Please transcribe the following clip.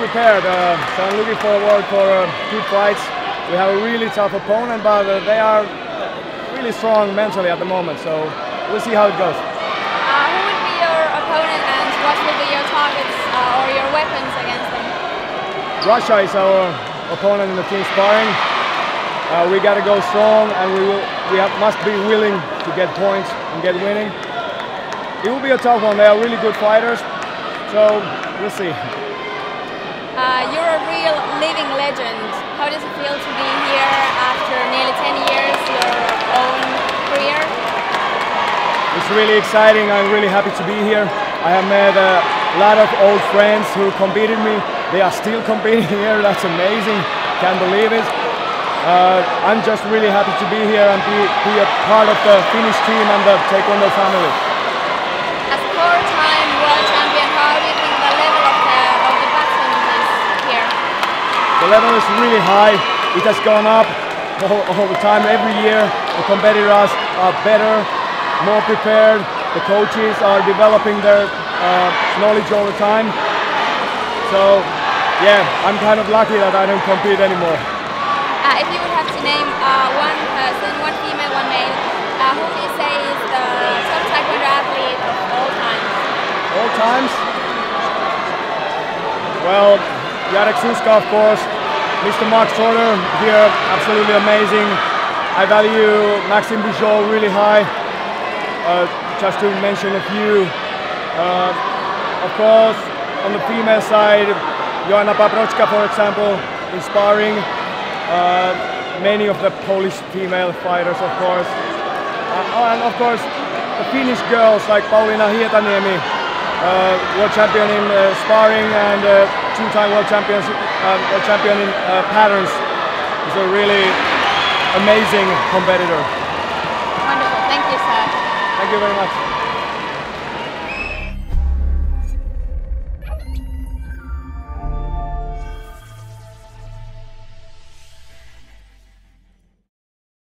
prepared, so I'm looking forward for good fights. We have a really tough opponent, but they are really strong mentally at the moment, so we'll see how it goes. Who would be your opponent and what will be your targets or your weapons against them? Russia is our opponent in the team sparring. We got to go strong, and we must be willing to get points and get winning. It will be a tough one. They are really good fighters, so we'll see. You're a real living legend. How does it feel to be here after nearly 10 years, your own career? It's really exciting. I'm really happy to be here. I have met a lot of old friends who competed me. They are still competing here. That's amazing. Can't believe it. I'm just really happy to be here and be a part of the Finnish team and the Taekwondo family. As a four-time world champion, how do you think the level of the boxing is here? The level is really high. It has gone up all the time. Every year the competitors are better, more prepared. The coaches are developing their knowledge all the time. So yeah, I'm kind of lucky that I don't compete anymore. If you would have to name one person, one female, one male, who would you say is the top Taekwondo athlete of all time? All times? Well, Jarek Suska, of course. Mr. Mark Trotter here, absolutely amazing. I value Maxime Bouchot really high. Just to mention a few. Of course, on the female side, Joanna Paprocka, for example, inspiring. Many of the Polish female fighters, of course. And of course, the Finnish girls like Pauliina Hietaniemi, world champion in sparring and two-time world champion in patterns. Is a really amazing competitor. Wonderful. Thank you, sir. Thank you very much.